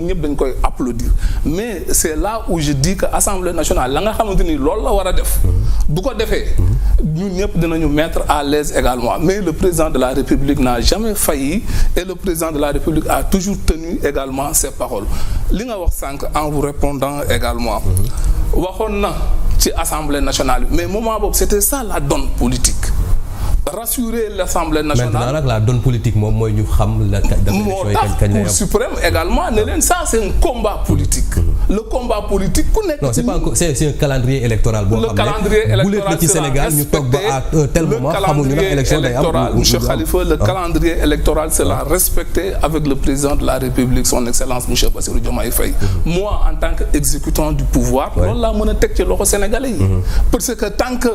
ñëpp dañ koy applaudir mais c'est là où je dis que Assemblée nationale la nga xamante ni loolu la war a def du ko defee ñun ñëpp dinañu mettre à l'aise également mais le président de la République n'a jamais failli et le président de la République a toujours tenu également ses paroles li nga wax sànq en vous répondant également waxoon na ci Assemblée nationale mais moment boobu c'était ça la donne politique rassurer l'Assemblée nationale. Maintenant nag la donne politique moom mooy ñu xam la. moo tax Cour suprême également ne leen ça c'est un combat politique. Le combat politique ku nekk. non c'est pas c'est un calendrier électoral boo xam ne. le calendrier électoral ci Sénégal ñu toog ba à tel moment xamuñu ndax élection day am. monsieur Khalifa le calendrier électoral c'est la respecter avec le président de la République son excellence monsieur Bassirou Diomaye Faye. moi en tant que exécutant du pouvoir. loolu laa mën a teg ci loxo Sénégalais yi. parce que tant que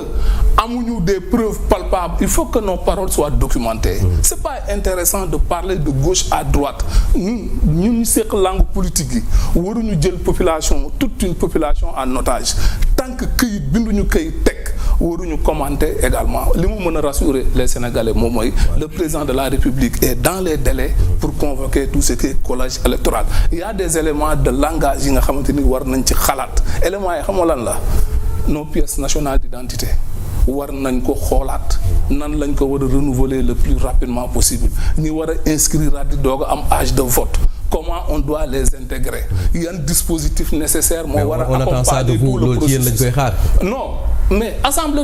amuñu des preuves palpables il faut que nos paroles soient documentées. C'est pas intéressant de parler de gauche à droite ñun seq langue politique yi waruñu jël population toute une population en otage tant que këyit binduñu këyit teg waruñu commenter également li mu mën a rassurer les Sénégalais moom mooy le président de la République est dans les délais pour convoquer tout ce qui est collège électoral. Il y a des éléments de langage yi nga xamante ni war nañ ci xalaat éléments yi xam nga lan la nos pièces nationales d'identité war nañ ko xoolaat nan lañ ko war a renouveler le plus rapidement possible ñi war a inscrire di doog a am âge de vote comment on doit les intégrer yan dispositif nécessaire moo war a accompagner tout le processus. Non mais l'Assemblée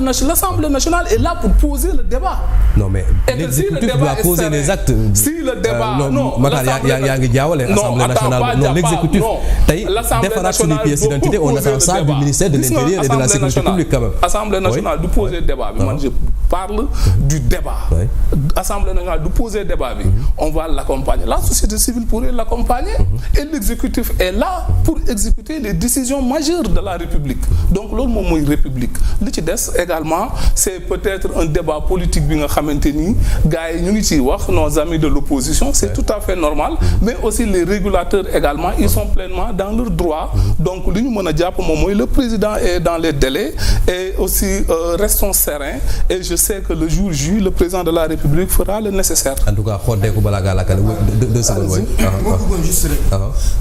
nationale est là pour poser le débat. Non mais l'exécutif doit poser les actes. Si le débat non yaa ngi jaawale Assemblée nationale non l'exécutif tey defaraat suñu pièce d'identité on attend ça du ministère de l'Intérieur et de la Sécurité publique quand même. Assemblée nationale du poser débat bi man je parle du débat. Assemblée nationale du poser débat bi on va l'accompagner la société civile pourrait l'accompagner et l'exécutif est là pour exécuter les décisions majeures de la République donc loolu moom mooy République. li ci des également c'est peut-être un débat politique bi nga xamante ni gars yi ñu ngi ciy wax nos amis de l'opposition c'est tout à fait normal mais aussi les régulateurs également ils sont pleinement dans leurs droits donc li ñu mën a jàpp moom mooy le président est dans les délais et aussi restons sereins et je sais que le jour J le président de la République fera le nécessaire. En tout cas xoddeeku balaa ngaa lakkale 2 secondes mooy. moo bëggoon juste rek.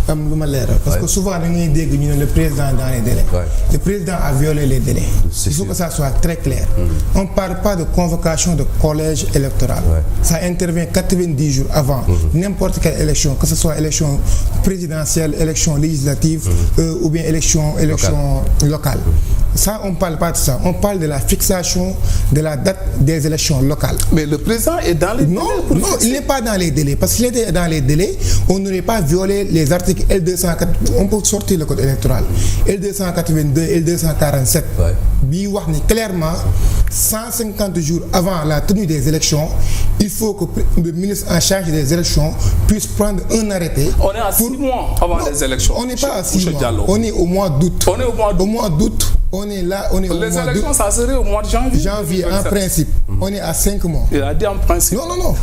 am lu ma leeral. parce que souvent da ngay dégg ñu ne le président dans les délais. Le président a violé les délais. Il faut que ça soit très clair. On ne parle pas de convocation de collège électoral. Ça intervient 90 jours avant n'importe quelle élection, que ce soit élection présidentielle, élection législative ou bien élection locale. Ça, on ne parle pas de ça. On parle de la fixation de la date des élections locales. Mais le président est dans les délais. Non, il n'est pas dans les délais. Parce qu'il était dans les délais, on n'aurait pas violé les articles L204. On peut sortir le code électoral. L282, L247. Bi wax ni clairement 150 jours avant la tenue des élections, il faut que le ministre en charge des élections puisse prendre un arrêté. On est à 6 mois avant les élections. On n'est pas à 6 mois. On est au mois d'août. Au mois d'août. On est là, on est au mois d'août. Les élections, ça serait au mois de janvier. Janvier, en principe. On est à 5 mois. Il a dit en principe. Non.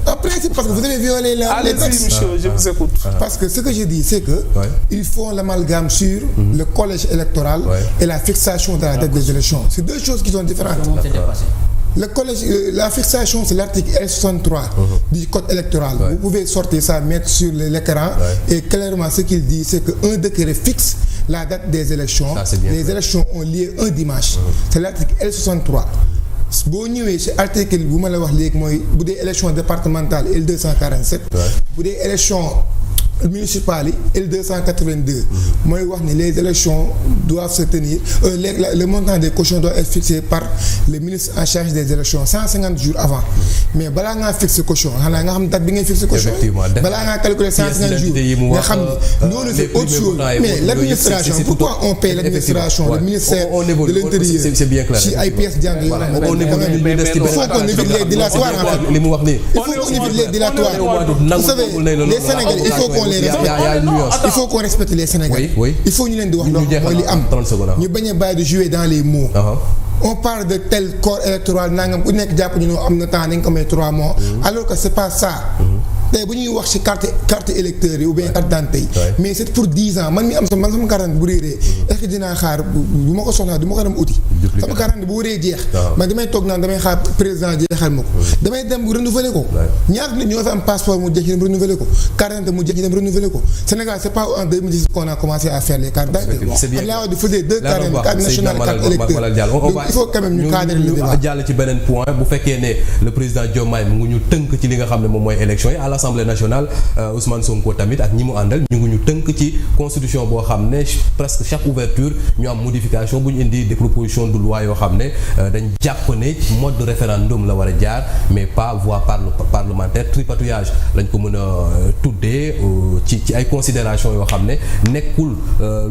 En principe, parce que vous avez violé les textes. Allez-y, monsieur, je vous écoute. Parce que ce que je dis, c'est que ils font l'amalgame sur le collège électoral et la fixation de la date des élections. C'est deux choses qui sont différentes. Le collège, la fixation, c'est l'article L63 du code électoral. Vous pouvez sortir ça, mettre sur l'écran et clairement ce qu'il dit, c'est qu'un décret fixe la date des élections. Les élections ont lieu un dimanche. C'est l'article L63. boo ñëwee ci article bu ma la wax léegi mooy bu dee élection départementale L247. bu dee élection municipales yi L282 mooy wax ni les élections doivent se tenir le montant des cautions doit être fixé par le ministre en charge des élections 150 jours avant mais balaa ngaa fixer caution xanaa nga xam date bi ngay fixer caution balaa ngaa calculer 150 jours nga xam ni loolu c'est autre chose mais l'administration pourquoi on paie l'administration le ministère de l'Intérieur ci ay pièces jàng yoo xam ne il faut qu'on évite les dilatoires en fait li mu wax nii il faut qu'on évite les dilatoires vous savez les Sénégalais il faut qu'on respecte les Sénégalais. Il faut ñu leen di wax loo xam mooy li am ñu bañ a bàyyi de jouer dans les mots. On parle de tel corps électoral nangam ku nekk jàpp ñu ne am na temps nañ ko may 3 mois. Alors que c'est pas ça. tey bu ñuy wax ci carte électeur yi ou bien carte d'identité yi mais c'est pour 10 ans man mi am sama carte d'identité bu réeree est-ce que dinaa xaar bu ma ko soxlaa du ma ko dem uti sama carte d'identité bu waree jeex man damay toog naan damay xaar président jeexal ma ko damay dem renouveler ko ñaata nit ñoo fi am passeport mu jeex ñu dem renouveler ko carte d'identité mu jeex ñu dem renouveler ko Sénégal c'est pas en 2010 qu'on a commencé à faire les cartes d'identité Abdoulaye Wade faisait 2 cartes d'identité carte nationale carte électeur donc il faut quand même ñu cadrer le débat jàll ci beneen point bu fekkee ne le président Diomaye mu ngi ñu tënk ci li nga xam ne moom mooy élection yi à l'Assemblée nationale Ousmane Sonko tamit ak ñi mu àndal ñu ngi ñu tënk ci constitution boo xam ne presque chaque ouverture ñu am modification bu ñu indi des propositions de loi yoo xam ne dañ jàpp ne mode de référendum la war a jaar mais pas voie parlementaire tripatouillage lañ ko mën a tuddee ci ay considérations yoo xam ne nekkul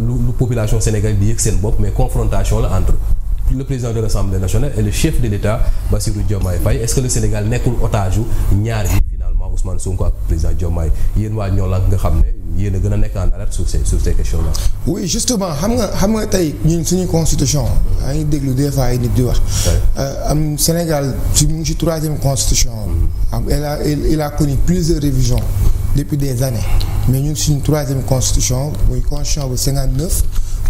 lu population sénégalaise di yëg seen bopp mais confrontation la entre le président de l'Assemblée nationale et le chef de l'État Bassirou Diomaye Faye est-ce que le Sénégal nekkul otage ñaar yi finalement Ousmane Sonko ak président Diomaye yéen waa ñoo la nga xam ne yéen a gën a nekk en alerte sur ces questions là. oui justement xam nga tey ñun suñu constitution yaa ngi déglu des fois ay nit di wax am Sénégal mu ngi ci 3e constitution il a connu plusieurs révisions depuis des années mais ñun suñu 3e constitution muy constitution bu 59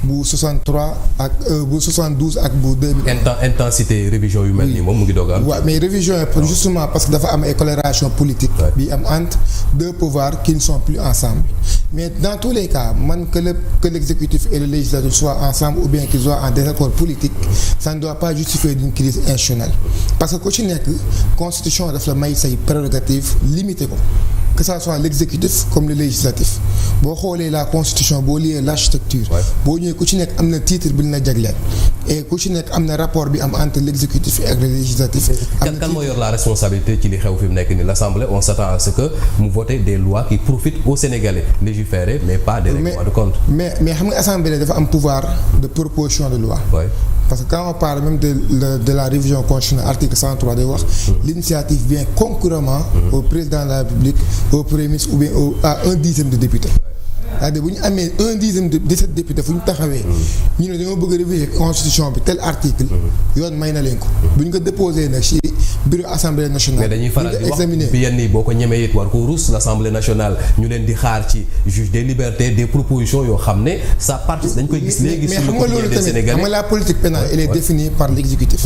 bu 63 ak bu 72 ak bu 2000. intensité révision yu mel nii moom mu ngi dogal. waaw mais révision yi justement parce que dafa am ay coloration politique. bi am entre deux pouvoirs qui ne sont plus ensemble. mais dans tous les cas man que l'exécutif et le législatif soient ensemble ou bien qu'ils soient en désaccord politique ça ne doit pas justifier d'une crise institutionnelle parce que ku ci nekk constitution daf la may say prérogatives limité ko. que ça soit l'exécutif comme le législatif boo xoolee la constitution boo liee l'architecture boo ñëwee ku ci nekk am na titre bi la jagleel et ku ci nekk am na rapport bi am entre l'exécutif et le législatif. kan moo yor la responsabilité ci li xew fi mu nekk ni l'Assemblée on s'attend à ce que mu vote des lois qui profitent aux Sénégalais légiférer mais pas des règlements de compte. mais xam nga Assemblée dafa am pouvoir de proposition de loi. parce que quand on parle même de la révision constitutionnelle article 103 day wax l'initiative vient concurremment au président de la République au premier ministre ou bien à 1/10 de député. c'est-à-dire bu ñu amee 1/10 de 17 députés fu ñu taxawee ñu ne dañoo bëgg a réviser constitution bi tel article yoon may na leen ko bu ñu ko déposé nag ci bureau assemblée nationale. mais dañuy faral di wax bi yenn yi boo ko ñemee it war ko ruus l'assemblée nationale ñu leen di xaar ci juge des libertés des propositions yoo xam ne ça partie dañ koy gis léegi. mais xam nga loolu tamit xam nga la politique pénale elle est définie par l'exécutif.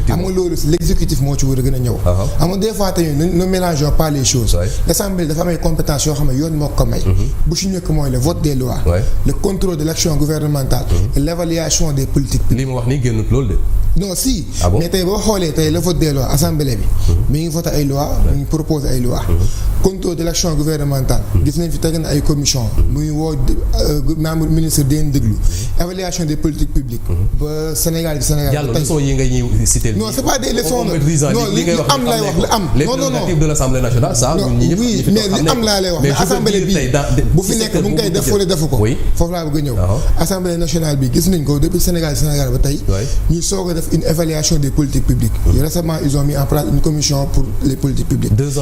xam nga loolu l'exécutif moo ci war a gën a ñëw. xam nga des fois tamit ne mélangeons pas les choses. l'assemblée dafa am ay compétences yoo xam ne yoon moo ko may. bu ci njëkk mooy le vote des lois. le contrôle de l'action gouvernementale. et l'évaluation des politiques publiques. li mu wax nii génnut loolu de. non si. mais tey boo xoolee tey le vote des lois assemblée bi. mi ngi voté ay lois mi ngi proposé ay lois. contrôle de l'action gouvernementale. gis nañ fi teg na ay commission mu ngi woo membre ministre di leen déglu. évaluation des politiques publiques. ba Sénégal bi Sénégal. yàlla leçon yi nga ñuy citer. non c'est pas des leçons non li am lay wax li am. non non non de l'Assemblée nationale ça. oui mais li am laa lay wax. mais assemblée bi bu fi nekk mu ngi koy def fële defu ko. foofu laa bëgg a ñëw. assemblée nationale bi gis nañ ko depuis Sénégal ba tey. ñu soog a def une évaluation des politiques publiques. Récemment ils ont mis en place une commission pour les politiques publiques. 2 ans